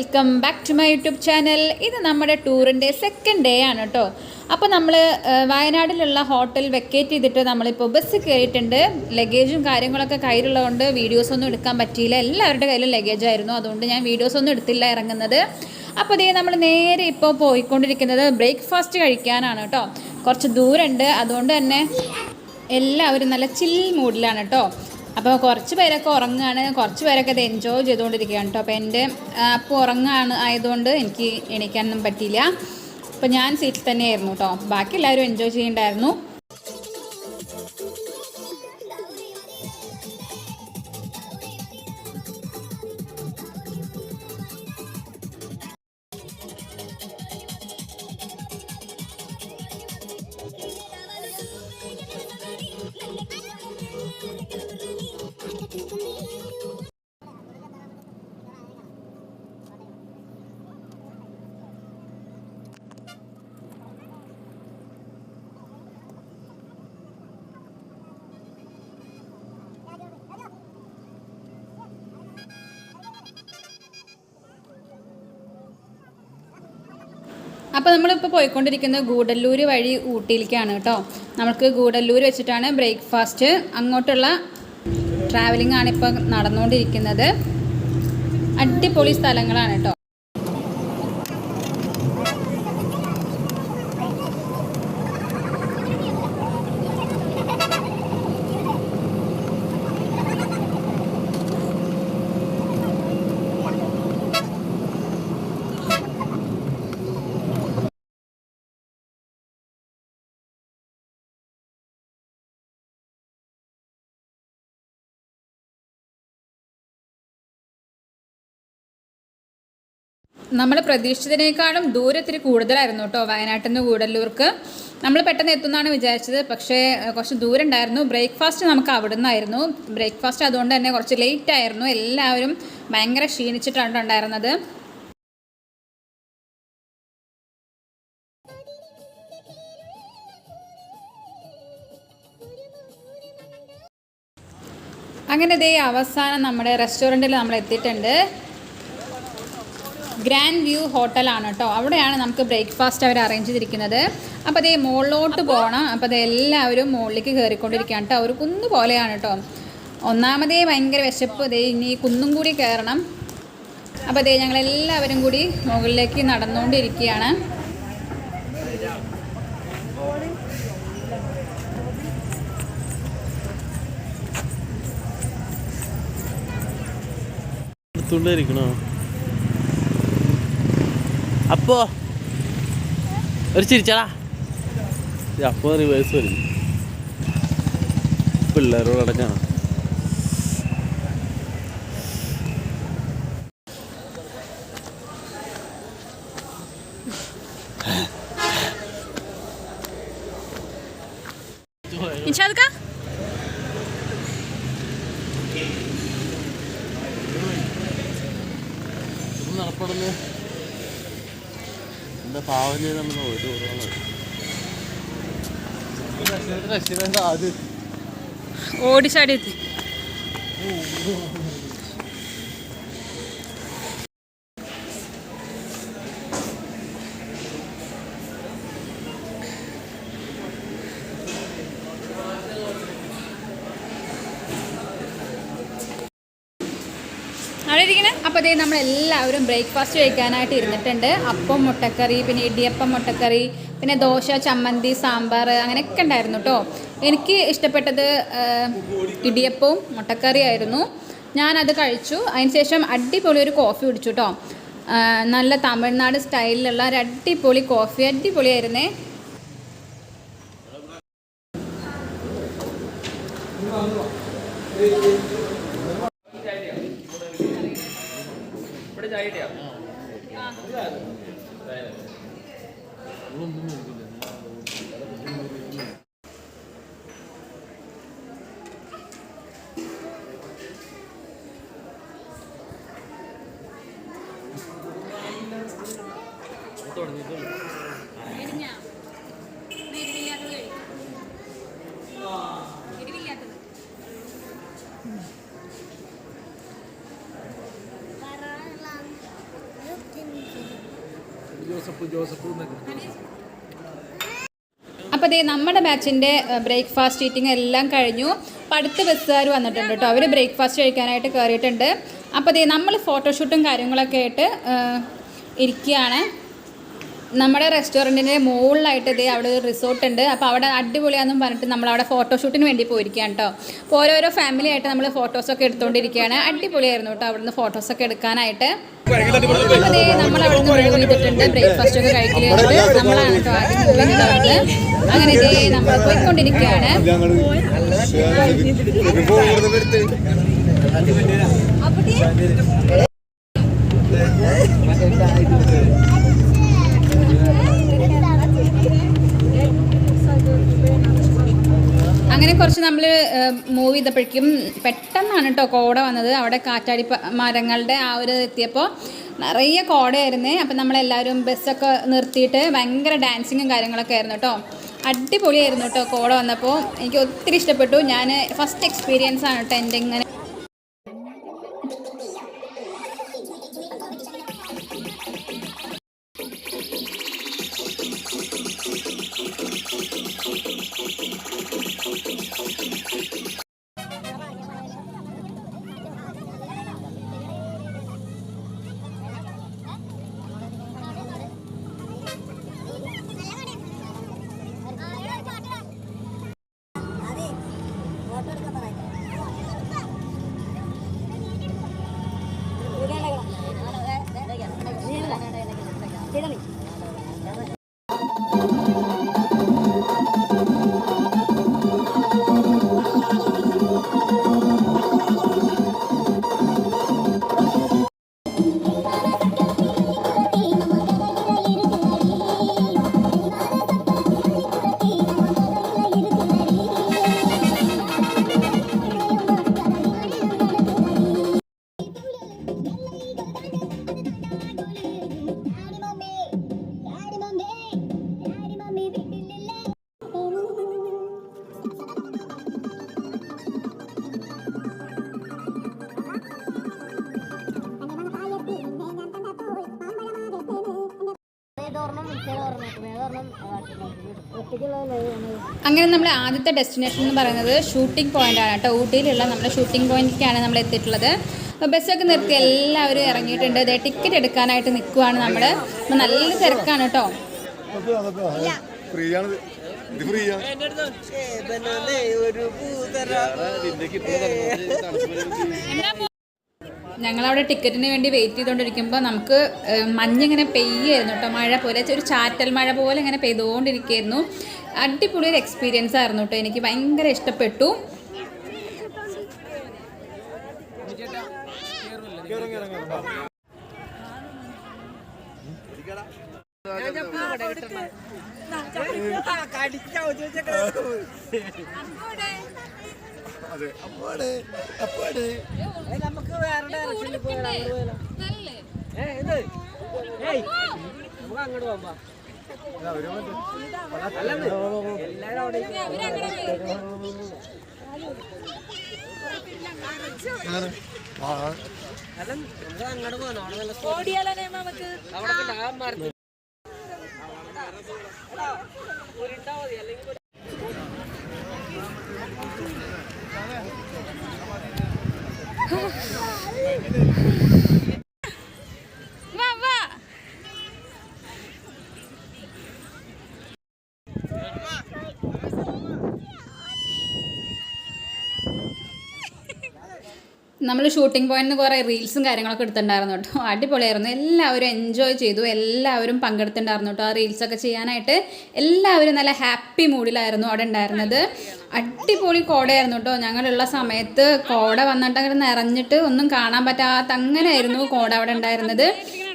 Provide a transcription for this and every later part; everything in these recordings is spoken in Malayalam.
Welcome back to my YouTube channel. ഇത് നമ്മുടെ ടൂറിൻ്റെ സെക്കൻഡ് ഡേ ആണ് കേട്ടോ. അപ്പോൾ നമ്മൾ വയനാട്ടിലുള്ള ഹോട്ടൽ വെക്കേറ്റ് ചെയ്തിട്ട് നമ്മളിപ്പോൾ ബസ് കയറിയിട്ടുണ്ട്. ലഗേജും കാര്യങ്ങളൊക്കെ കയ്യിലുള്ളതുകൊണ്ട് വീഡിയോസൊന്നും എടുക്കാൻ പറ്റിയില്ല. എല്ലാവരുടെ കയ്യിലും ലഗേജായിരുന്നു, അതുകൊണ്ട് ഞാൻ വീഡിയോസൊന്നും എടുത്തില്ല ഇറങ്ങുന്നത്. അപ്പോൾ ഇതേ നമ്മൾ നേരെ ഇപ്പോൾ പോയിക്കൊണ്ടിരിക്കുന്നത് ബ്രേക്ക്ഫാസ്റ്റ് കഴിക്കാനാണ് കേട്ടോ. കുറച്ച് ദൂരമുണ്ട്, അതുകൊണ്ട് തന്നെ എല്ലാവരും നല്ല ചിൽ മൂഡിലാണ് കേട്ടോ. അപ്പോൾ കുറച്ച് പേരൊക്കെ ഉറങ്ങുകയാണ്, കുറച്ച് പേരൊക്കെ അത് എൻജോയ് ചെയ്തുകൊണ്ടിരിക്കുകയാണ് കേട്ടോ. അപ്പോൾ എൻ്റെ അപ്പോൾ ഉറങ്ങുകയാണ് ആയതുകൊണ്ട് എനിക്ക് എണീക്കാനൊന്നും പറ്റിയില്ല. അപ്പോൾ ഞാൻ സീറ്റിൽ തന്നെയായിരുന്നു കേട്ടോ. ബാക്കി എല്ലാവരും എൻജോയ് ചെയ്യണ്ടായിരുന്നു. അപ്പോൾ നമ്മളിപ്പോൾ പോയിക്കൊണ്ടിരിക്കുന്നത് ഗൂഡല്ലൂർ വഴി ഊട്ടിയിലേക്കാണ് കേട്ടോ. നമുക്ക് ഗൂഡല്ലൂർ വെച്ചിട്ടാണ് ബ്രേക്ക്ഫാസ്റ്റ്. അങ്ങോട്ടുള്ള ട്രാവലിംഗ് ആണ് ഇപ്പോൾ നടന്നുകൊണ്ടിരിക്കുന്നത്. അടിപൊളി സ്ഥലങ്ങളാണ് കേട്ടോ. നമ്മൾ പ്രതീക്ഷിച്ചതിനേക്കാളും ദൂരത്തിരി കൂടുതലായിരുന്നു കേട്ടോ വയനാട്ടിൽ നിന്ന് ഗൂഡല്ലൂർക്ക്. നമ്മൾ പെട്ടെന്ന് എത്തുമെന്നാണ് വിചാരിച്ചത്, പക്ഷേ കുറച്ച് ദൂരം ഉണ്ടായിരുന്നു. ബ്രേക്ക്ഫാസ്റ്റ് നമുക്ക് അവിടെ നിന്നായിരുന്നു. ബ്രേക്ക്ഫാസ്റ്റ് അതുകൊണ്ട് തന്നെ കുറച്ച് ലേറ്റ് ആയിരുന്നു. എല്ലാവരും ഭയങ്കര ക്ഷീണിച്ചിട്ടാണ് ഉണ്ടായിരുന്നത്. അങ്ങനെ ദേ അവസാനം നമ്മുടെ റെസ്റ്റോറൻറ്റിൽ നമ്മൾ എത്തിയിട്ടുണ്ട്. ഗ്രാൻഡ് വ്യൂ ഹോട്ടലാണ് കേട്ടോ. അവിടെയാണ് നമുക്ക് ബ്രേക്ക്ഫാസ്റ്റ് അവർ അറേഞ്ച് ചെയ്തിരിക്കുന്നത്. അപ്പോൾ അതേ മുകളിലോട്ട് പോകണം. അപ്പോൾ അത് എല്ലാവരും മുകളിലേക്ക് കയറിക്കൊണ്ടിരിക്കുകയാണ് കേട്ടോ. ഒരു കുന്ന് പോലെയാണ് കേട്ടോ. ഒന്നാമതേ ഭയങ്കര വിശപ്പ്. അതേ ഇനി കുന്നും കൂടി കയറണം. അപ്പോൾ അതേ ഞങ്ങളെല്ലാവരും കൂടി മുകളിലേക്ക് നടന്നുകൊണ്ടിരിക്കുകയാണ്. അപ്പോ ഒരു ചിരിച്ചാടാ. അപ്പോൾ റിവേഴ്സ് വരും. പിള്ളേരോട് അടക്കാണ്. നടപ്പെടുന്നു എന്താ പാവം ചെയ്തെന്ന് ഒരു ഓടിച്ചാടി എത്തി. അപ്പോൾ അതേ നമ്മളെല്ലാവരും ബ്രേക്ക്ഫാസ്റ്റ് കഴിക്കാനായിട്ട് ഇരുന്നിട്ടുണ്ട്. അപ്പം മുട്ടക്കറി, പിന്നെ ഇടിയപ്പം മുട്ടക്കറി, പിന്നെ ദോശ, ചമ്മന്തി, സാമ്പാർ അങ്ങനെയൊക്കെ ഉണ്ടായിരുന്നു കേട്ടോ. എനിക്ക് ഇഷ്ടപ്പെട്ടത് ഇടിയപ്പവും മുട്ടക്കറി ആയിരുന്നു. ഞാനത് കഴിച്ചു. അതിനുശേഷം അടിപൊളി ഒരു കോഫി കുടിച്ചു കേട്ടോ. നല്ല തമിഴ്നാട് സ്റ്റൈലിലുള്ള ഒരു അടിപൊളി കോഫി, അടിപൊളിയായിരുന്നേ. അപ്പോൾ ദേ നമ്മുടെ ബാച്ചിൻ്റെ ബ്രേക്ക്ഫാസ്റ്റ് ഈറ്റിംഗ് എല്ലാം കഴിഞ്ഞു. അപ്പം അടുത്ത ബസ്സുകാർ വന്നിട്ടുണ്ട് കേട്ടോ. അവർ ബ്രേക്ക്ഫാസ്റ്റ് കഴിക്കാനായിട്ട് കയറിയിട്ടുണ്ട്. അപ്പോൾ ദേ നമ്മൾ ഫോട്ടോഷൂട്ടും കാര്യങ്ങളൊക്കെ ആയിട്ട് ഇരിക്കുകയാണ്. നമ്മുടെ റെസ്റ്റോറൻറ്റിൻ്റെ മുകളിലായിട്ട് ഇതേ അവിടെ ഒരു റിസോർട്ട് ഉണ്ട്. അപ്പോൾ അവിടെ അടിപൊളിയാണെന്നും പറഞ്ഞിട്ട് നമ്മളവിടെ ഫോട്ടോഷൂട്ടിന് വേണ്ടി പോയിരിക്കുകയാണ് കേട്ടോ. അപ്പോൾ ഓരോരോ ഫാമിലി ആയിട്ട് നമ്മൾ ഫോട്ടോസൊക്കെ എടുത്തുകൊണ്ടിരിക്കുകയാണ്. അടിപൊളിയായിരുന്നു കേട്ടോ അവിടുന്ന് ഫോട്ടോസൊക്കെ എടുക്കാനായിട്ട്. അപ്പോൾ അതേ നമ്മളവിടെ നിന്ന് മൂവ് ചെയ്തിട്ടുണ്ട്. ബ്രേക്ക്ഫാസ്റ്റ് ഒക്കെ കഴിക്കലുണ്ട്. നമ്മളാണ് കേട്ടോ ആദ്യം മൂവ് ചെയ്തിട്ടുള്ളത്. അങ്ങനെ ഇതേ നമ്മൾ പോയിക്കൊണ്ടിരിക്കുകയാണ്. അങ്ങനെ കുറച്ച് നമ്മൾ മൂവ് ചെയ്തപ്പോഴേക്കും പെട്ടെന്നാണ് കേട്ടോ കോട വന്നത്. അവിടെ കാറ്റാടി മരങ്ങളുടെ ആ ഒരു എത്തിയപ്പോൾ നിറയെ കോടയായിരുന്നേ. അപ്പം നമ്മളെല്ലാവരും ബസ്സൊക്കെ നിർത്തിയിട്ട് ഭയങ്കര ഡാൻസിങ്ങും കാര്യങ്ങളൊക്കെ ആയിരുന്നു കേട്ടോ. അടിപൊളിയായിരുന്നു കേട്ടോ കോട വന്നപ്പോൾ. എനിക്ക് ഒത്തിരി ഇഷ്ടപ്പെട്ടു. ഞാൻ ഫസ്റ്റ് എക്സ്പീരിയൻസ് ആണ് കേട്ടോ എൻ്റെ ഇങ്ങനെ. അങ്ങനെ നമ്മൾ ആദ്യത്തെ ഡെസ്റ്റിനേഷൻ എന്ന് പറയുന്നത് ഷൂട്ടിംഗ് പോയിന്റ് ആണ് കേട്ടോ. ഊട്ടിയിലുള്ള നമ്മുടെ ഷൂട്ടിംഗ് പോയിന്റിലേക്കാണ് നമ്മൾ എത്തിയിട്ടുള്ളത്. ബസ്സൊക്കെ നിർത്തി എല്ലാവരും ഇറങ്ങിയിട്ടുണ്ട്. അതേ ടിക്കറ്റ് എടുക്കാനായിട്ട് നിൽക്കുവാണ് നമ്മൾ. നല്ല തിരക്കാണ് കേട്ടോ. ഞങ്ങളവിടെ ടിക്കറ്റിന് വേണ്ടി വെയിറ്റ് ചെയ്തുകൊണ്ടിരിക്കുമ്പോൾ നമുക്ക് മഞ്ഞിങ്ങനെ പെയ്യായിരുന്നു കേട്ടോ. മഴ പോലെ ഒരു ചാറ്റൽ മഴ പോലെ ഇങ്ങനെ പെയ്തുകൊണ്ടിരിക്കുകയായിരുന്നു. അടിപൊളി ഒരു എക്സ്പീരിയൻസ് ആയിരുന്നു കേട്ടോ. എനിക്ക് ഭയങ്കര ഇഷ്ടപ്പെട്ടു. നമുക്ക് വേറെ ഡയറക്ഷനിൽ പോയാലോ? അങ്ങോട്ട് പോകാം. എല്ലാരും അവിടെ അല്ല നമുക്ക് അങ്ങോട്ട് പോകണം. അവിടെ നല്ല മരത്തിൽ അല്ലെങ്കിൽ നമ്മൾ ഷൂട്ടിംഗ് പോയിന്റിൽ കുറേ റീൽസും കാര്യങ്ങളൊക്കെ എടുത്തിട്ടുണ്ടായിരുന്നു കേട്ടോ. അടിപൊളിയായിരുന്നു. എല്ലാവരും എൻജോയ് ചെയ്തു. എല്ലാവരും പങ്കെടുത്തിട്ടുണ്ടായിരുന്നു കേട്ടോ ആ റീൽസൊക്കെ ചെയ്യാനായിട്ട്. എല്ലാവരും നല്ല ഹാപ്പി മൂഡിലായിരുന്നു അവിടെ ഉണ്ടായിരുന്നത്. അടിപൊളി കോടയായിരുന്നു കേട്ടോ. ഞങ്ങളുള്ള സമയത്ത് കോട വന്നിട്ട് അങ്ങനെ നിറഞ്ഞിട്ട് ഒന്നും കാണാൻ പറ്റാത്ത അങ്ങനെയായിരുന്നു കോട അവിടെ ഉണ്ടായിരുന്നത്.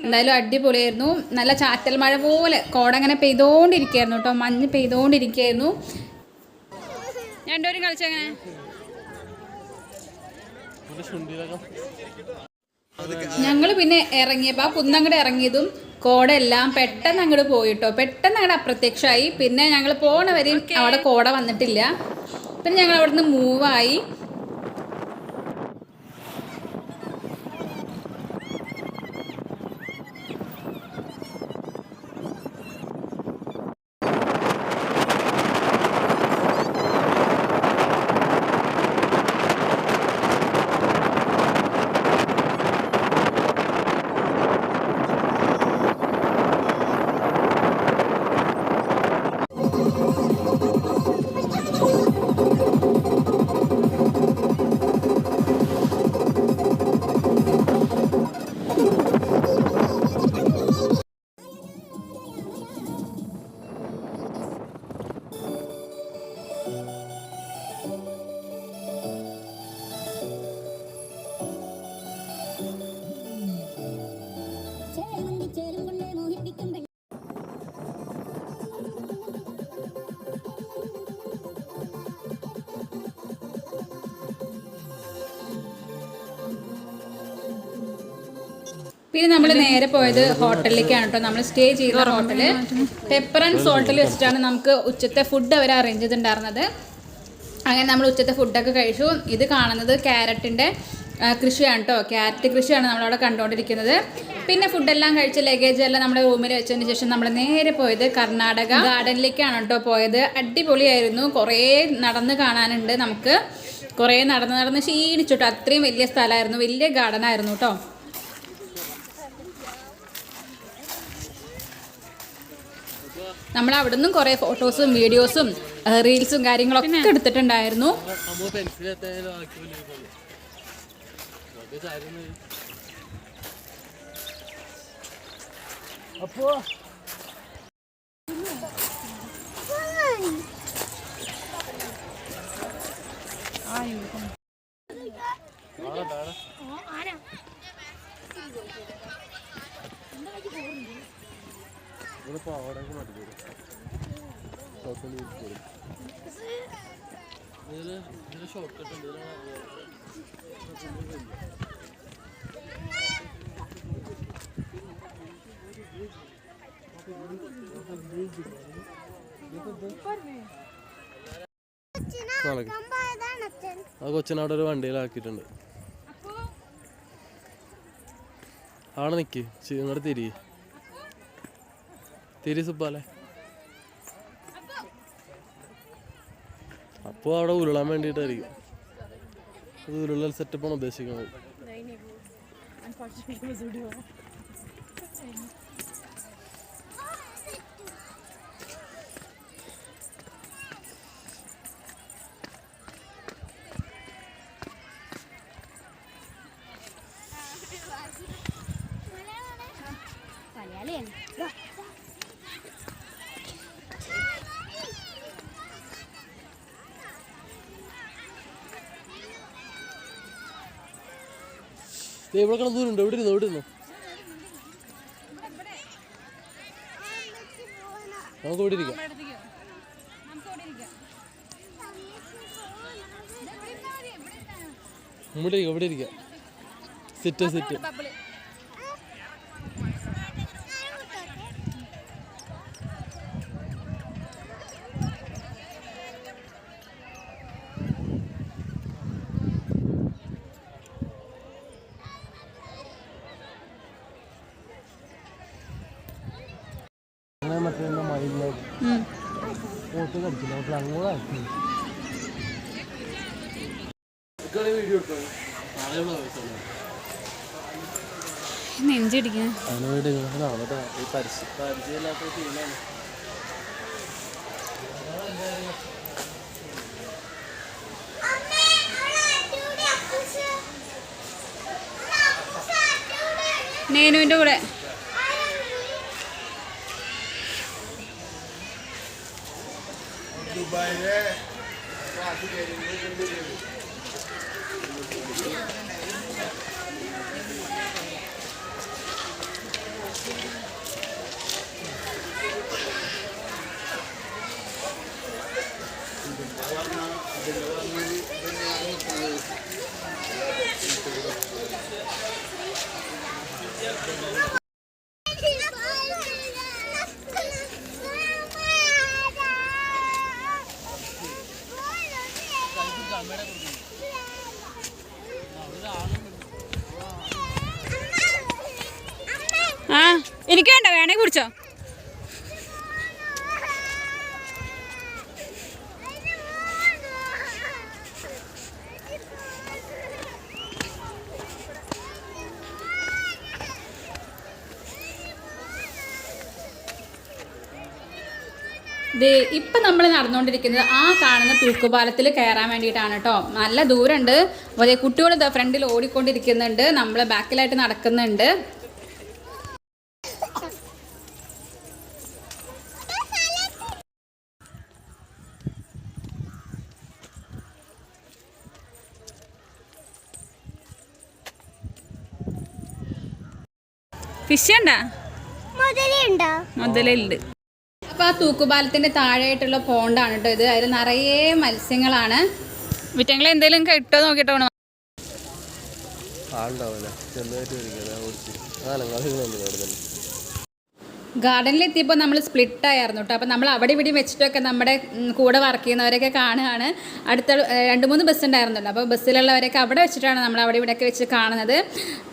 എന്തായാലും അടിപൊളിയായിരുന്നു. നല്ല ചാറ്റൽ മഴ പോലെ കോട അങ്ങനെ പെയ്തുകൊണ്ടിരിക്കുകയായിരുന്നു കേട്ടോ. മഞ്ഞ് പെയ്തുകൊണ്ടിരിക്കുകയായിരുന്നു. രണ്ടുപേരും കളിച്ചങ്ങനെ ഞങ്ങൾ പിന്നെ ഇറങ്ങിയപ്പോൾ ആ കുന്നങ്ങടെ ഇറങ്ങിയതും കോട എല്ലാം പെട്ടെന്ന് അങ്ങോട്ട് പോയിട്ടോ. പെട്ടെന്ന് അങ്ങോട്ട് അപ്രത്യക്ഷമായി. പിന്നെ ഞങ്ങൾ പോണ വരെയും അവിടെ കോട വന്നിട്ടില്ല. പിന്നെ ഞങ്ങൾ അവിടെ നിന്ന് മൂവായി. പിന്നെ നമ്മൾ നേരെ പോയത് ഹോട്ടലിലേക്കാണ് കേട്ടോ. നമ്മൾ സ്റ്റേ ചെയ്ത ഹോട്ടല് പെപ്പർ ആൻഡ് സോൾട്ടിൽ വെച്ചിട്ടാണ് നമുക്ക് ഉച്ചത്തെ ഫുഡ് അവർ അറേഞ്ച് ചെയ്തിട്ടുണ്ടായിരുന്നത്. അങ്ങനെ നമ്മൾ ഉച്ചത്തെ ഫുഡൊക്കെ കഴിച്ചു. ഇത് കാണുന്നത് ക്യാരറ്റിൻ്റെ കൃഷിയാണ് കേട്ടോ. ക്യാരറ്റ് കൃഷിയാണ് നമ്മളവിടെ കണ്ടുകൊണ്ടിരിക്കുന്നത്. പിന്നെ ഫുഡെല്ലാം കഴിച്ച് ലഗേജ് എല്ലാം നമ്മുടെ റൂമിൽ വെച്ചതിന് ശേഷം നമ്മൾ നേരെ പോയത് കർണാടക ഗാർഡനിലേക്കാണ് കേട്ടോ പോയത്. അടിപൊളിയായിരുന്നു. കുറേ നടന്ന് കാണാനുണ്ട് നമുക്ക്. കുറേ നടന്ന് ക്ഷീണിച്ചു കേട്ടോ. അത്രയും വലിയ സ്ഥലമായിരുന്നു, വലിയ ഗാർഡൻ ആയിരുന്നു കേട്ടോ. നമ്മൾ അവിടെ നിന്നും കുറേ ഫോട്ടോസും വീഡിയോസും റീൽസും കാര്യങ്ങളൊക്കെ എടുത്തിട്ടുണ്ടായിരുന്നു. അപ്പോ ആ കൊച്ചിനെ അവിടെ ഒരു വണ്ടിയിലാക്കിയിട്ടുണ്ട്. അവിടെ നിൽക്ക്, ഇങ്ങോട്ട് തിരി സുപ്പാലെ. അപ്പോൾ അവിടെ ഉരുളാൻ വേണ്ടിയിട്ടായിരിക്കും. അത് ഉരുളൽ സെറ്റപ്പാണ് ഉദ്ദേശിക്കുന്നത്. ഇവിടെ കിടന്ന് ദൂരം ഉണ്ട്. എവിടെ ഇരുന്നു നമുക്ക് ഇവിടെ ഇരിക്കാം. ഇവിടെ ഇരിക്കാം. സിറ്റ് നെഞ്ചിടിക്കാൻ നേനുവിൻ്റെ കൂടെ എനിക്ക് വേണ്ട, വേണേ കുടിച്ചോ. ഇപ്പം നമ്മൾ നടന്നുകൊണ്ടിരിക്കുന്നത് ആ കാണുന്ന തൂക്കുപാലത്തിൽ കയറാൻ വേണ്ടിയിട്ടാണ് കേട്ടോ. നല്ല ദൂരമുണ്ട്. അതേ കുട്ടികൾ ഫ്രണ്ടിൽ ഓടിക്കൊണ്ടിരിക്കുന്നുണ്ട്, നമ്മൾ ബാക്കിലായിട്ട് നടക്കുന്നുണ്ട്. ഫിഷ് ഉണ്ടാ? മുതലുണ്ട്. അപ്പോൾ ആ തൂക്കുപാലത്തിൻ്റെ താഴെയായിട്ടുള്ള പോണ്ടാണ് കേട്ടോ ഇത്. അതിൽ നിറയെ മത്സ്യങ്ങളാണ്. വിറ്റങ്ങളെ എന്തെങ്കിലും കിട്ടോ നോക്കിട്ടോ. ആളുണ്ടാവില്ല ചെറുതായിട്ട് ഇരിക്കുന്നത് ഓടിച്ച് ആനങ്ങളിങ്ങനെ അവിടെ തന്നെ. ഗാർഡനിലെത്തിയപ്പോൾ നമ്മൾ സ്പ്ലിറ്റ് ആയിരുന്നു കേട്ടോ. അപ്പോൾ നമ്മൾ അവിടെ ഇവിടെ വെച്ചിട്ടൊക്കെ നമ്മുടെ കൂടെ വർക്ക് ചെയ്യുന്നവരൊക്കെ കാണുകയാണ്. അടുത്ത 2-3 ബസ് ഉണ്ടായിരുന്നല്ലോ. അപ്പോൾ ബസ്സിലുള്ളവരൊക്കെ അവിടെ വെച്ചിട്ടാണ് നമ്മൾ അവിടെ ഇവിടെയൊക്കെ വെച്ച് കാണുന്നത്.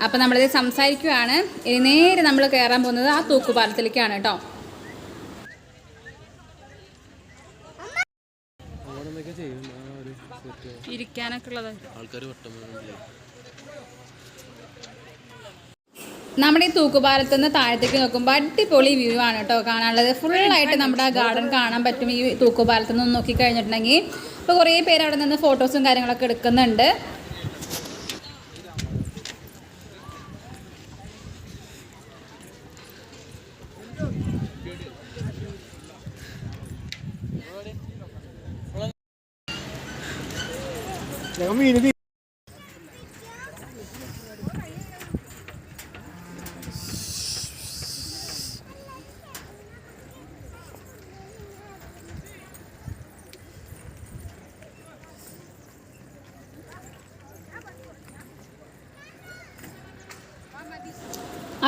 അപ്പോൾ നമ്മളിത് സംസാരിക്കുകയാണ്. ഇനി നേരെ നമ്മൾ കയറാൻ പോകുന്നത് ആ തൂക്കുപാലത്തിലേക്കാണ് കേട്ടോ. ഇരിക്കാനൊക്കെ ഉള്ളത് ആൾക്കാർ വട്ടം നമ്മുടെ ഈ തൂക്കുപാലത്തു നിന്ന് താഴത്തേക്ക് നോക്കുമ്പോൾ അടിപൊളി വ്യൂ ആണ് കേട്ടോ കാണാനുള്ളത്. ഫുള്ളായിട്ട് നമ്മുടെ ആ ഗാർഡൻ കാണാൻ പറ്റും ഈ തൂക്കുപാലത്തു നിന്ന് നോക്കിക്കഴിഞ്ഞിട്ടുണ്ടെങ്കിൽ. ഇപ്പോൾ കുറേ പേര് അവിടെ നിന്ന് ഫോട്ടോസും കാര്യങ്ങളൊക്കെ എടുക്കുന്നുണ്ട്.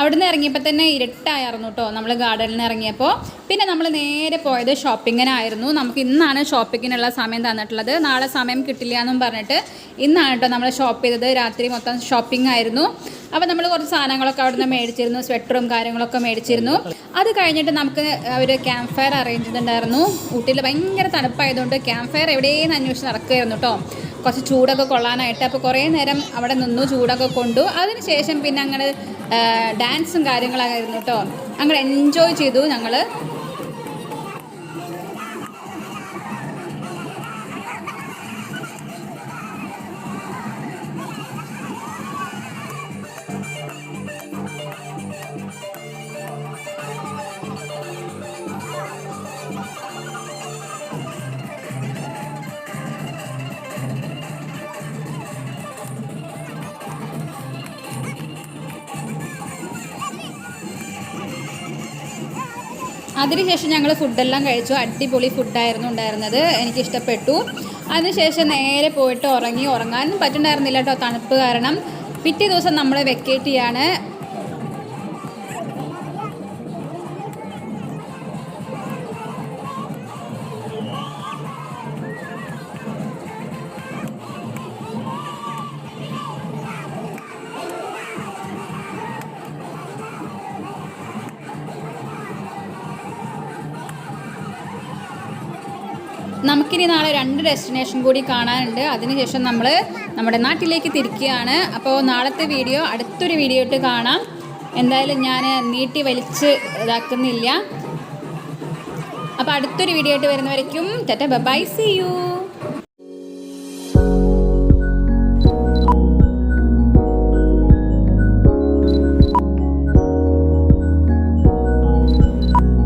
അവിടെ നിന്ന് ഇറങ്ങിയപ്പോൾ തന്നെ ഇരുട്ടായിരുന്നു കേട്ടോ നമ്മൾ ഗാർഡനിൽ നിന്ന് ഇറങ്ങിയപ്പോൾ. പിന്നെ നമ്മൾ നേരെ പോയത് ഷോപ്പിങ്ങിനായിരുന്നു. നമുക്ക് ഇന്നാണ് ഷോപ്പിങ്ങിനുള്ള സമയം തന്നിട്ടുള്ളത്. നാളെ സമയം കിട്ടില്ല എന്നും പറഞ്ഞിട്ട് ഇന്നാണ് കേട്ടോ നമ്മൾ ഷോപ്പ് ചെയ്തത്. രാത്രി മൊത്തം ഷോപ്പിംഗ് ആയിരുന്നു. അപ്പോൾ നമ്മൾ കുറച്ച് സാധനങ്ങളൊക്കെ അവിടെ നിന്ന് മേടിച്ചിരുന്നു. സ്വെറ്ററും കാര്യങ്ങളൊക്കെ മേടിച്ചിരുന്നു. അത് കഴിഞ്ഞിട്ട് നമുക്ക് ഒരു ക്യാമ്പ് ഫയർ അറേഞ്ച് ചെയ്തിട്ടുണ്ടായിരുന്നു. ഊട്ടിയിൽ ഭയങ്കര തണുപ്പായതുകൊണ്ട് ക്യാമ്പ് ഫയർ എവിടെയെന്ന് അന്വേഷിച്ച് നടക്കുകയായിരുന്നു കേട്ടോ. കുറച്ച് ചൂടൊക്കെ കൊള്ളാനായിട്ട്. അപ്പോൾ കുറേ നേരം അവിടെ നിന്നു, ചൂടൊക്കെ കൊണ്ടു. അതിന് ശേഷം പിന്നെ അങ്ങനെ ഡാൻസും കാര്യങ്ങളായിരുന്നു കേട്ടോ. അങ്ങനെ എൻജോയ് ചെയ്തു ഞങ്ങൾ. അതിനുശേഷം ഞങ്ങൾ ഫുഡെല്ലാം കഴിച്ചു. അടിപൊളി ഫുഡായിരുന്നു ഉണ്ടായിരുന്നത്. എനിക്കിഷ്ടപ്പെട്ടു. അതിനുശേഷം നേരെ പോയിട്ട് ഉറങ്ങാനും പറ്റുന്നുണ്ടായിരുന്നില്ല കേട്ടോ, തണുപ്പ് കാരണം. പിറ്റേ ദിവസം നമ്മൾ വെക്കേറ്റ് ചെയ്യാണ്. നമുക്കിനി നാളെ 2 ഡെസ്റ്റിനേഷൻ കൂടി കാണാനുണ്ട്. അതിനുശേഷം നമ്മൾ നമ്മുടെ നാട്ടിലേക്ക് തിരിക്കുകയാണ്. അപ്പോൾ നാളത്തെ വീഡിയോ അടുത്തൊരു വീഡിയോ ഇട്ട് കാണാം. എന്തായാലും ഞാൻ നീട്ടി വലിച്ച് ഇതാക്കുന്നില്ല. അപ്പോൾ അടുത്തൊരു വീഡിയോ ആയിട്ട് വരുന്നവരേക്കും ടാറ്റ ബൈ, സീ യു.